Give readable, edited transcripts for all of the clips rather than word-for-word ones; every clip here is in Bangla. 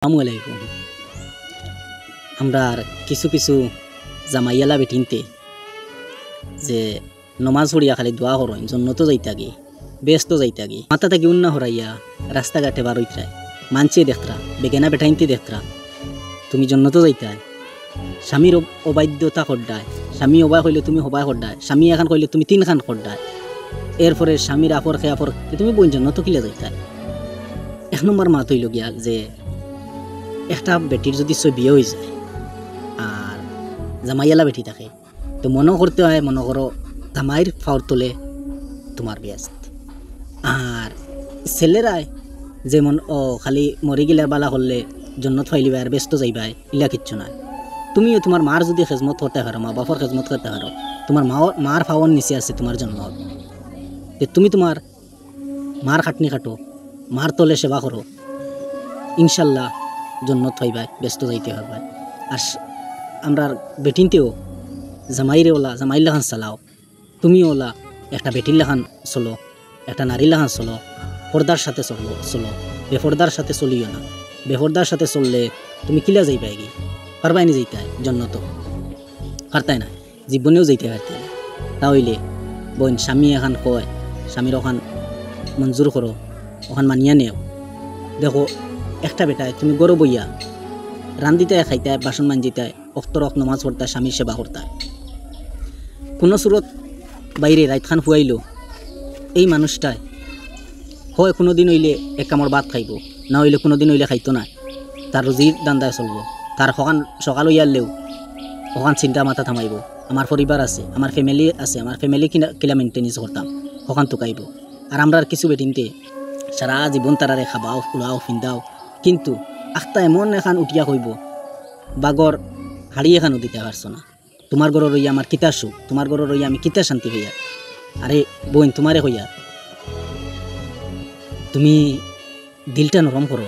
আসসালামাইকুম। আমরা কিছু কিছু জামাইয়ালা বেটিনতে যে নমাজ পড়িয়া খালি দোয়া করো জন্নত যাইতে আগে ব্যস্ত যাইতে আগে মাথা থেকে উন্না হরাইয়া রাস্তাঘাটে বার হইতরায় মানছে দেখতরা বেগেনা বেটাইনতে দেখতরা তুমি জন্নত যাইতে আয়। স্বামীর অবাধ্যতা করডায়, স্বামী অবাই কইলে তুমি হবাই করডায়, স্বামী এখন কইলে তুমি তিনখান করডায়, এরপরে স্বামীর আপর খেয়ে আপর তুমি বোন জন্নত কিলে যাইতে আয়। এক নম্বর মাত হইল গিয়া যে একটা বেটির যদি সে বিয়ে হয়ে যায় আর জামাইয়ালা বেটি থাকে তো মনে করতে হয়, মনে করো জামাইয়ের ফাওয়ার তোলে তোমার ব্যস্ত। আর ছেলেরাই যেমন খালি মরি গেলে বালা করলে জন্নত ফাইলিবা আর ব্যস্ত যাইবাই, ইলা কিচ্ছু নয়। তুমিও তোমার মার যদি খেজমত করতে পারো, মা বাপর খেজমত করতে পারো, তোমার মার ফাওয়ার নিচে আছে তোমার জন্য, যে তুমি তোমার মার খাটনি খাটো, মার তলে সেবা করো, ইনশাল্লাহ জন্নত পাইবাই, ব্যস্ত যাইতে পারবাই। আর আমরা বেটিনতেও জামাইরে ওলা জামাইর লাখান চালাও, তুমি ওলা একটা বেটির লাখান চলো, একটা নারীর লাখান চলো, পর্দার সাথে চলো, বেপর্দার সাথে চলিও না। বেপর্দার সাথে চললে তুমি কিলা যাইবাই গি পারবাই নি যাইতে জন্নত, পারতাই না, জীবনেও যাইতে পারতাই না। তাহলে বোন স্বামী এখন কয়, স্বামীর ওখান মঞ্জুর করো, ওখান মানিয়া নেও। দেখো একটা বেটায় তুমি গরু বইয়া রান্দিতে খাইতায়, বাসন মানজিতায়, অক্তরক নমাজ পড়তায়, স্বামীর সেবা করতায়। কোনো সুরত বাইরে রাইত খান ফুয়াইল, এই মানুষটায় হয় কোনো দিন হইলে এক কামড় ভাত খাইব, না হইলে কোনো দিন হইলে খাইতো না, তার রুজির দান্দায় চলব। তার সকাল হইয়ালেও ওখান চিন্তা মাথা থামাইব, আমার পরিবার আছে, আমার ফ্যামিলি আছে, আমার ফ্যামিলি কিলা মেনটেনেন্স করতাম, ওখান তুকাইব। আর আমরা কিছু বেটিনতে সারা জীবন তারারে খাবাও, ফুলাও, ফিন্দাও, কিন্তু আখটা এমন এখান উঠিয়া কইব বাগর হাড়ি এখানও দিতে পারছো না, তোমার ঘর রইয়া আমার কিতা সুখ, তোমার ঘর রইয়া আমি কিতা শান্তি হইয়া। আরে বোন তোমারে হইয়া তুমি দিলটা নরম করো,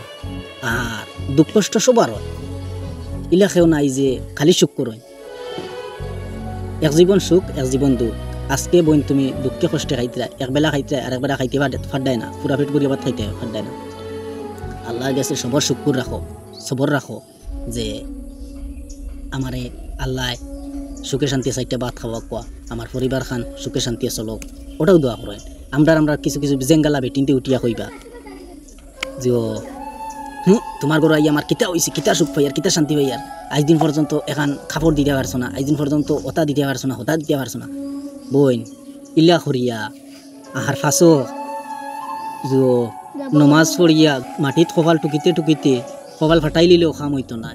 আর দুঃখ কষ্ট সবার হয়, ইলাকেও নাই যে খালি সুখ করো। এক জীবন সুখ, এক জীবন দুঃখ। আজকে বোন তুমি দুঃখে কষ্টে খাইতে একবেলা খাইতে আর একবেলা খাইতে ফাড্ডায় না, পুরা পেট করিয়া ভাত খাইতে ফাড্ডায় না। আল্লাহর কাছে সবর শুকুর রাখো, সবর রাখো যে আমারে আল্লাহ সুখে শান্তি চাইতে ভাত খাওয়া কোয়া, আমার পরিবার খান সুখে শান্তি চলক, ওটাও দোয়া করেন। আমরা কিছু কিছু জেঙ্গালা বেটিনতে উঠিয়া কইবা যে তোমার ঘর আই আমার কিতা হয়েছে, কিতা সুখ পাই আর কিতা শান্তি পাই, আর আজ দিন পর্যন্ত এখান কাপড় দিতে পারছো না, আজ দিন পর্যন্ত ওটা দিতে পারছো না, হতা দিতে পারছো না। বোন ইল্লা করিয়া আহার ফাঁসো নমাজ পড়িয়া মাটিত কপাল টুকিতে টুকিতে কপাল ফাটাই লিলেও খাম হইতো না।